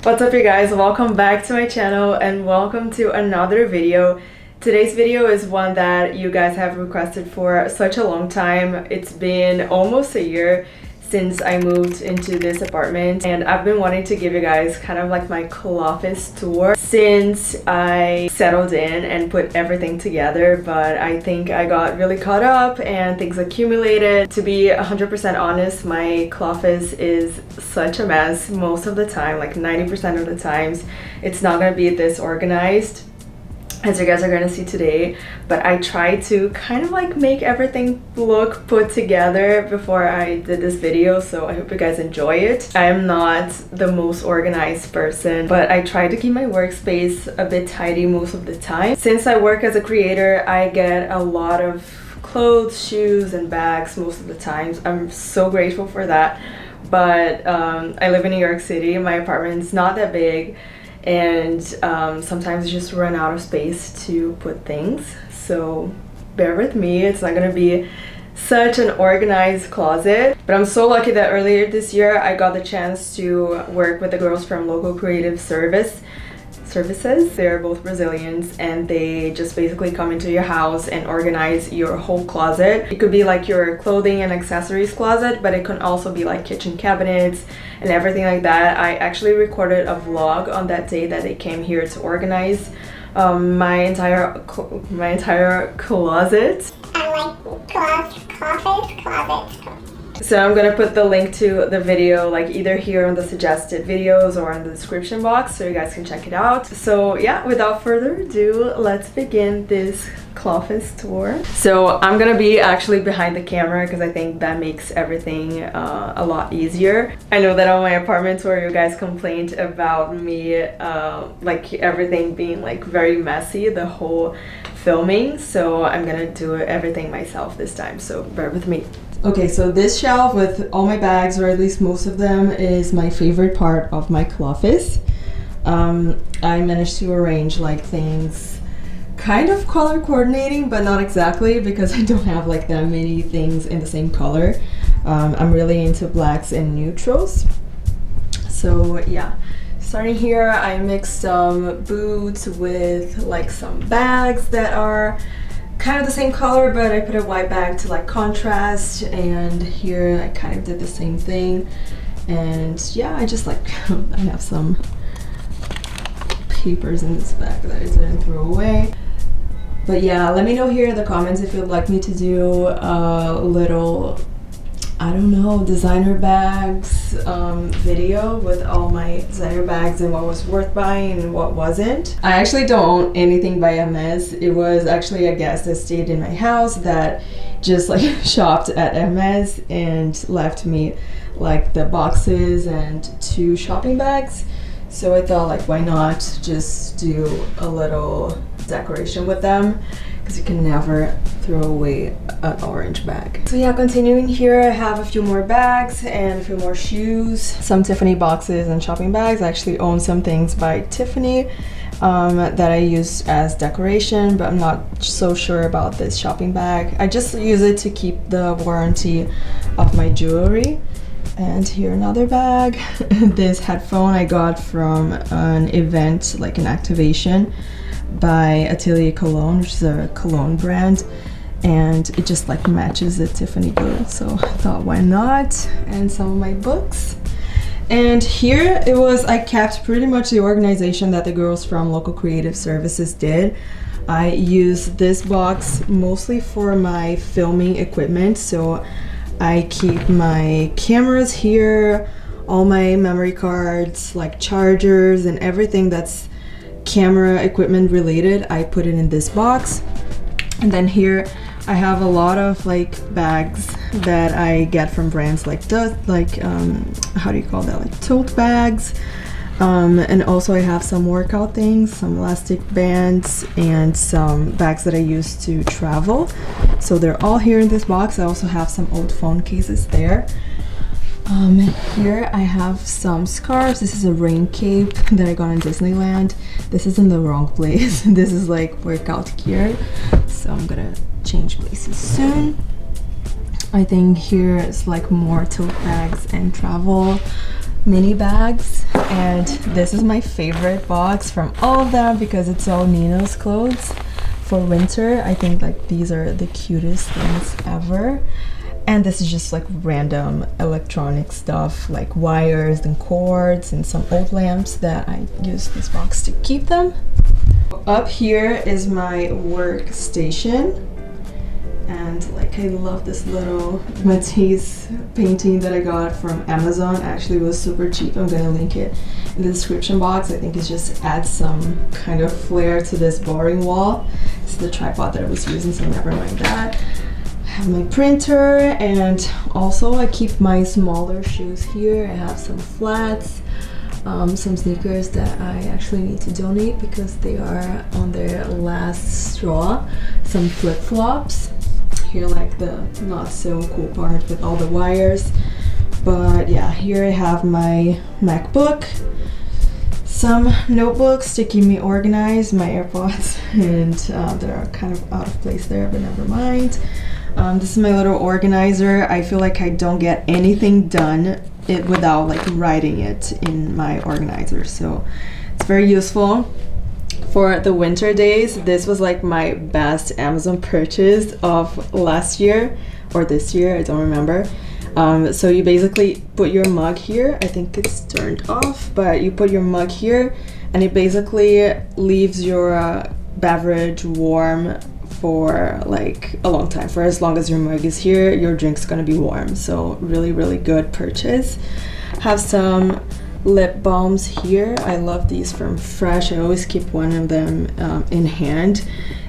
What's up you guys, welcome back to my channel and welcome to another video. Today's video is one that you guys have requested for such a long time. It's been almost a year since I moved into this apartment and I've been wanting to give you guys kind of like my office tour since I settled in and put everything together, but I think I got really caught up and things accumulated. To be 100% honest, my office is such a mess most of the time, like 90% of the times. It's not gonna be this organized as you guys are gonna see today, but I tried to kind of like make everything look put together before I did this video, so I hope you guys enjoy it. I am not the most organized person, but I try to keep my workspace a bit tidy most of the time. Since I work as a creator, I get a lot of clothes, shoes, and bags most of the times. I'm so grateful for that, but I live in New York City. My apartment's not that big, and sometimes I just run out of space to put things, so bear with me. It's not gonna be such an organized closet, but I'm so lucky that earlier this year I got the chance to work with the girls from Local Creative Services. They're both Brazilians and they just basically come into your house and organize your whole closet. It could be like your clothing and accessories closet, but it can also be like kitchen cabinets and everything like that. I actually recorded a vlog on that day that they came here to organize my entire closet. I like closets. So I'm gonna put the link to the video like either here on the suggested videos or in the description box so you guys can check it out. So yeah, without further ado, let's begin this office tour. So I'm gonna be actually behind the camera because I think that makes everything a lot easier. I know that on my apartment tour you guys complained about me like everything being like very messy, the whole filming, so I'm gonna do everything myself this time, so bear with me. Okay, so this shelf with all my bags, or at least most of them, is my favorite part of my office. I managed to arrange like things kind of color coordinating, but not exactly because I don't have like that many things in the same color. I'm really into blacks and neutrals. So yeah, starting here, I mixed some boots with like some bags that are kind of the same color, but I put a white bag to like contrast, and here I kind of did the same thing. And yeah, I just like I have some papers in this bag that I didn't throw away. But yeah, let me know here in the comments if you'd like me to do a little, I don't know, designer bags video with all my designer bags and what was worth buying and what wasn't. I actually don't own anything by MS. It was actually a guest that stayed in my house that just like shopped at MS and left me like the boxes and 2 shopping bags. So I thought, like, why not just do a little decoration with them, because you can never throw away an orange bag. So yeah, continuing here, I have a few more bags and a few more shoes, some Tiffany boxes and shopping bags. I actually own some things by Tiffany that I use as decoration, but I'm not so sure about this shopping bag. I just use it to keep the warranty of my jewelry. And here another bag. This headphone I got from an event, like an activation by Atelier Cologne, which is a cologne brand, and it just like matches the Tiffany blue, so I thought why not. And some of my books. And here it was, I kept pretty much the organization that the girls from Local Creative Services did. I use this box mostly for my filming equipment, so I keep my cameras here, all my memory cards, like chargers and everything that's camera equipment related. I put it in this box. And then here I have a lot of like bags that I get from brands like how do you call that, like tote bags. And also I have some workout things, some elastic bands, and some bags that I use to travel. So they're all here in this box. I also have some old phone cases there. Here I have some scarves. This is a rain cape that I got in Disneyland. This is in the wrong place. This is like workout gear. So I'm gonna change places soon. I think here is like more tote bags and travel mini bags, and this is my favorite box from all of them because it's all Nino's clothes for winter. I think like these are the cutest things ever. And this is just like random electronic stuff like wires and cords and some old lamps that I use this box to keep them. Up here is my workstation, and like I love this little Matisse painting that I got from Amazon. Actually, it was super cheap. I'm gonna link it in the description box. I think it just adds some kind of flair to this boring wall. It's the tripod that I was using, so never mind that. I have my printer, and also I keep my smaller shoes here. I have some flats, some sneakers that I actually need to donate because they are on their last straw. Some flip-flops. Here like the not so cool part with all the wires. But yeah, here I have my MacBook, some notebooks to keep me organized, my AirPods, and they're kind of out of place there, but never mind. This is my little organizer. I feel like I don't get anything done without like writing it in my organizer, so it's very useful. For the winter days, this was like my best Amazon purchase of last year or this year, I don't remember. So you basically put your mug here. I think it's turned off, but you put your mug here and it basically leaves your beverage warm for like a long time. For as long as your mug is here, your drink's gonna be warm. So really, really good purchase. Have some lip balms here. I love these from Fresh. I always keep one of them in hand.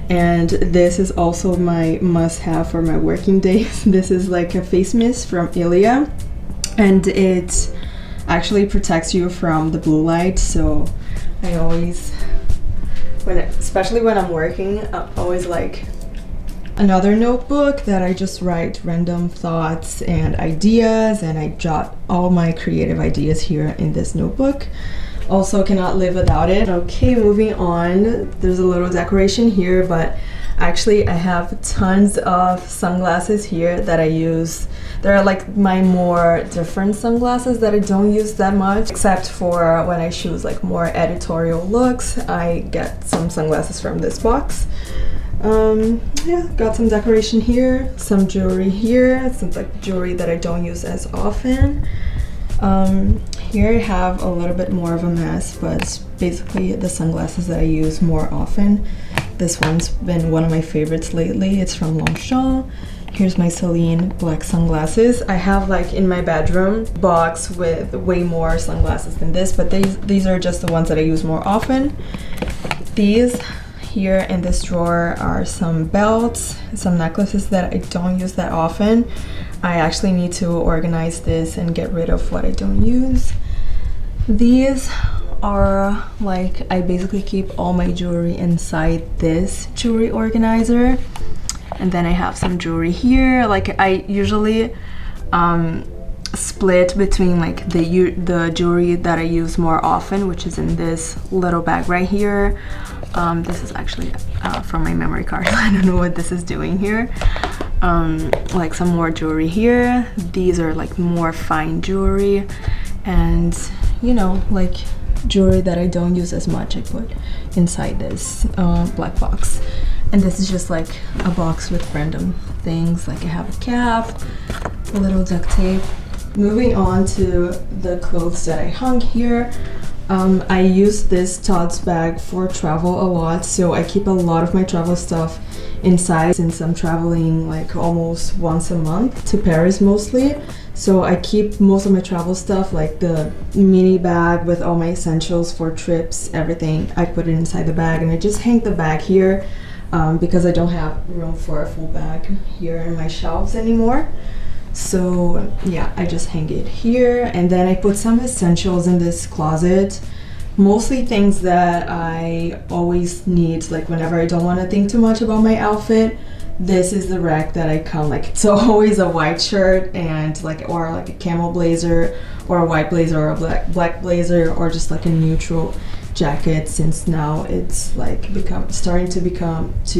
And this is also my must-have for my working days. This is like a face mist from Ilia, and it actually protects you from the blue light. So I always, especially when I'm working, I always like another notebook that I just write random thoughts and ideas, and I jot all my creative ideas here in this notebook. Also cannot live without it. Okay, moving on. There's a little decoration here, but actually I have tons of sunglasses here that I use. They're like my more different sunglasses that I don't use that much, except for when I choose like more editorial looks. I get some sunglasses from this box. Yeah, got some decoration here, some jewelry here, some like jewelry that I don't use as often. Here I have a little bit more of a mess, but it's basically the sunglasses that I use more often. This one's been one of my favorites lately. It's from Longchamp. Here's my Celine black sunglasses. I have like in my bedroom box with way more sunglasses than this, but these are just the ones that I use more often. These here in this drawer are some belts, some necklaces that I don't use that often. I actually need to organize this and get rid of what I don't use. These are like, I basically keep all my jewelry inside this jewelry organizer. And then I have some jewelry here. Like I usually split between like the jewelry that I use more often, which is in this little bag right here. This is actually from my memory card. I don't know what this is doing here. Like some more jewelry here. These are like more fine jewelry, and you know, like jewelry that I don't use as much I put inside this black box. And this is just like a box with random things. Like I have a cap, a little duct tape. Moving on to the clothes that I hung here. I use this Todd's bag for travel a lot, so I keep a lot of my travel stuff inside since I'm traveling like almost once a month to Paris mostly. So I keep most of my travel stuff, like the mini bag with all my essentials for trips, everything. I put it inside the bag, and I just hang the bag here because I don't have room for a full bag here in my shelves anymore. So yeah, I just hang it here, and then I put some essentials in this closet. Mostly things that I always need, like whenever I don't want to think too much about my outfit. This is the rack that I come, like it's always a white shirt and like, or like a camel blazer or a white blazer or a black blazer, or just like a neutral jacket, since now it's like starting to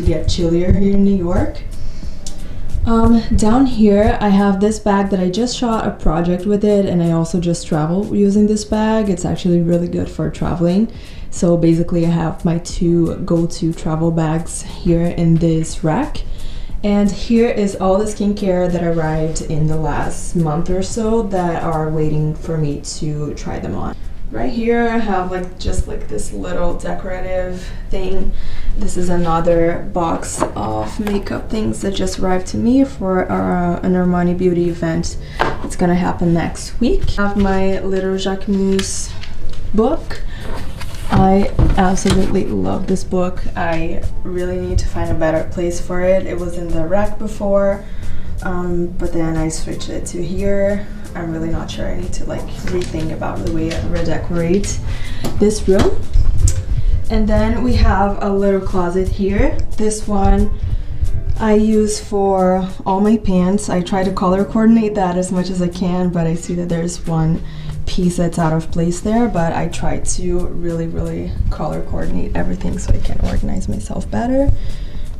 get chillier here in New York. Down here I have this bag that I just shot a project with it, and I also just travel using this bag. It's actually really good for traveling. So basically I have my two go-to travel bags here in this rack. And here is all the skincare that arrived in the last month or so that are waiting for me to try them on. Right here I have just this little decorative thing. This is another box of makeup things that just arrived to me for an Armani Beauty event. It's gonna happen next week. I have my little Jacquemus book. I absolutely love this book. I really need to find a better place for it. It was in the rack before, but then I switched it to here. I'm really not sure. I need to rethink about the way I redecorate this room. And then we have a little closet here. This one I use for all my pants. I try to color coordinate that as much as I can, but I see that there's one piece that's out of place there, but I try to really color coordinate everything so I can organize myself better.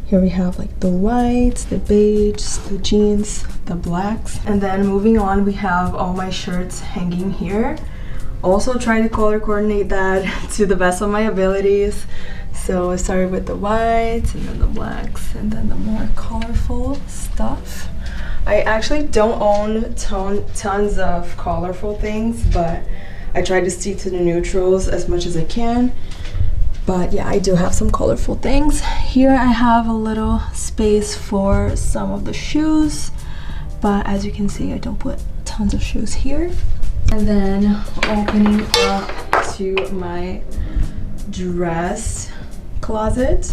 Here we have the whites, the beige, the jeans, the blacks. And then moving on, we have all my shirts hanging here. Also try to color coordinate that to the best of my abilities. So I started with the whites and then the blacks and then the more colorful stuff. I actually don't own tons of colorful things, but I try to stick to the neutrals as much as I can. But yeah, I do have some colorful things. Here I have a little space for some of the shoes, but as you can see, I don't put tons of shoes here. And then opening up to my dress closet.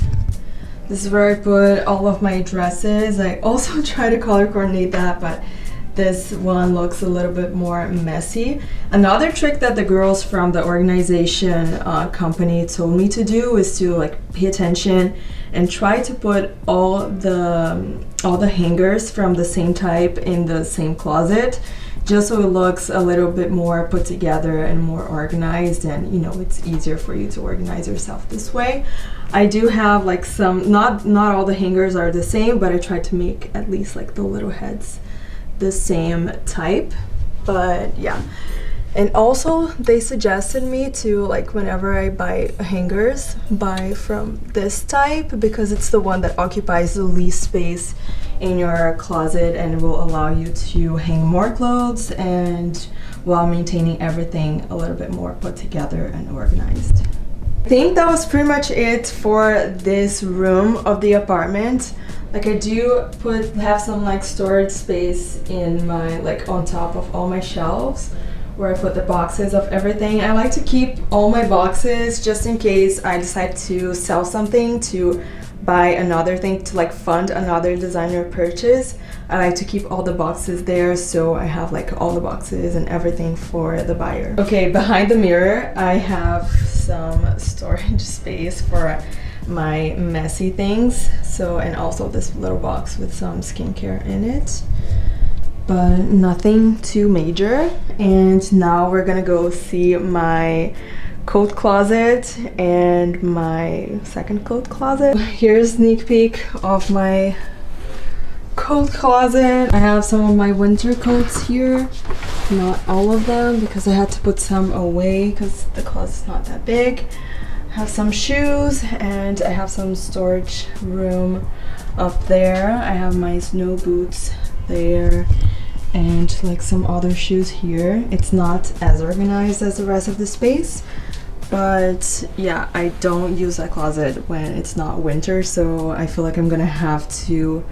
This is where I put all of my dresses. I also try to color coordinate that, but this one looks a little bit more messy. Another trick that the girls from the organization company told me to do is to pay attention and try to put all the hangers from the same type in the same closet, just so it looks a little bit more put together and more organized, and it's easier for you to organize yourself this way. I do have some, not all the hangers are the same, but I tried to make at least the little heads the same type. But yeah, and also they suggested me to whenever I buy hangers, buy from this type because it's the one that occupies the least space in your closet and will allow you to hang more clothes and while maintaining everything a little bit more put together and organized. I think that was pretty much it for this room of the apartment. I do have some storage space in my on top of all my shelves where I put the boxes of everything. I like to keep all my boxes just in case I decide to sell something, to buy another thing, to fund another designer purchase. I like to keep all the boxes there, so I have all the boxes and everything for the buyer. Okay, behind the mirror I have some storage space for my messy things, and also this little box with some skincare in it, but nothing too major. And now we're gonna go see my coat closet and my second coat closet. Here's a sneak peek of my coat closet. I have some of my winter coats here, not all of them because I had to put some away because the closet's not that big. I have some shoes and I have some storage room up there. I have my snow boots there and some other shoes here. It's not as organized as the rest of the space, but yeah, I don't use that closet when it's not winter, so I feel like I'm gonna have to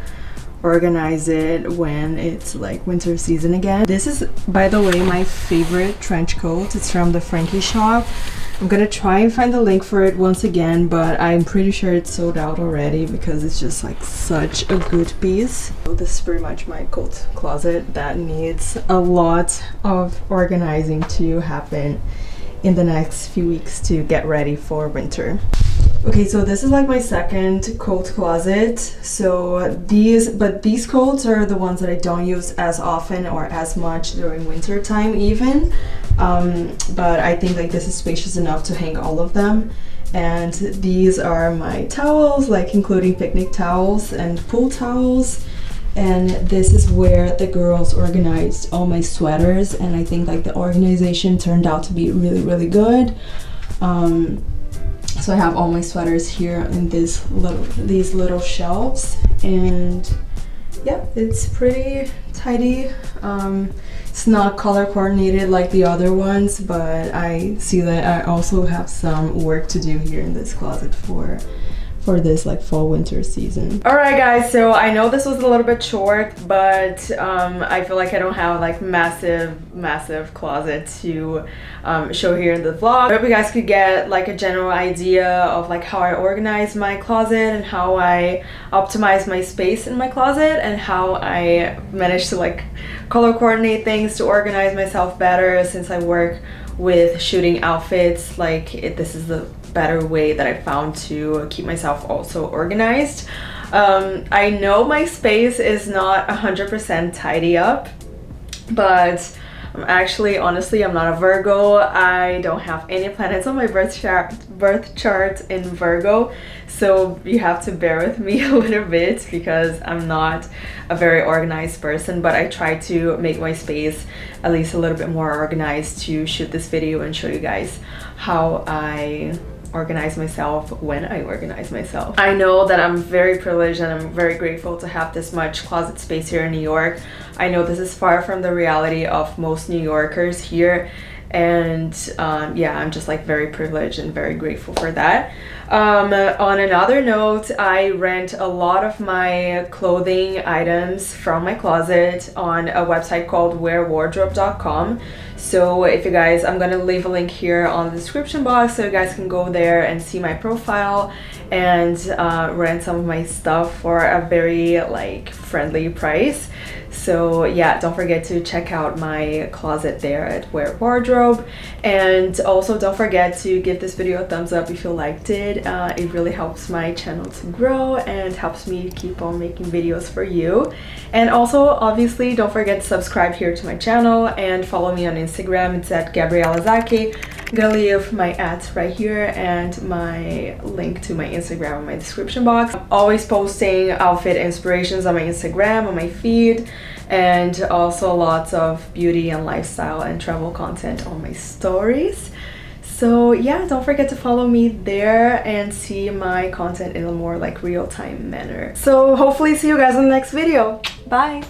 organize it when it's winter season again. This is, by the way, my favorite trench coat. It's from the Frankie shop. I'm gonna try and find the link for it once again, but I'm pretty sure it's sold out already because it's just such a good piece. So this is pretty much my coat closet that needs a lot of organizing to happen in the next few weeks to get ready for winter. Okay, so this is my second coat closet. So these coats are the ones that I don't use as often or as much during winter time even. But I think this is spacious enough to hang all of them. And these are my towels, including picnic towels and pool towels. and this is where the girls organized all my sweaters, and I think like the organization turned out to be really good. So I have all my sweaters here in these little shelves, and yeah, it's pretty tidy. It's not color coordinated like the other ones, but I see that I also have some work to do here in this closet for this like fall winter season. All right guys, so I know this was a little bit short, but I feel like I don't have like massive closet to show here in the vlog. I hope you guys could get like a general idea of like how I organize my closet and how I optimize my space in my closet, and how I manage to like color coordinate things to organize myself better, since I work with shooting outfits. Like this is the better way that I found to keep myself also organized. I know my space is not 100% tidy up, but honestly, I'm not a Virgo. I don't have any planets on my birth chart in Virgo, so you have to bear with me a little bit because I'm not a very organized person, but I try to make my space at least a little bit more organized to shoot this video and show you guys how I organize myself when I organize myself. I know that I'm very privileged and I'm very grateful to have this much closet space here in New York. I know this is far from the reality of most New Yorkers here, and yeah, I'm just like very privileged and very grateful for that. On another note, I rent a lot of my clothing items from my closet on a website called wearwardrobe.com. So if you guys, I'm gonna leave a link here on the description box so you guys can go there and see my profile and rent some of my stuff for a very like friendly price. So yeah, don't forget to check out my closet there at Wear Wardrobe, and also don't forget to give this video a thumbs up if you liked it. It really helps my channel to grow and helps me keep on making videos for you. And also obviously don't forget to subscribe here to my channel and follow me on Instagram. It's at Gabriela Zaki. I'm gonna leave my @ right here and my link to my Instagram in my description box. I'm always posting outfit inspirations on my Instagram, on my feed, and also lots of beauty and lifestyle and travel content on my stories. So yeah, don't forget to follow me there and see my content in a more like real-time manner. So hopefully see you guys in the next video. Bye!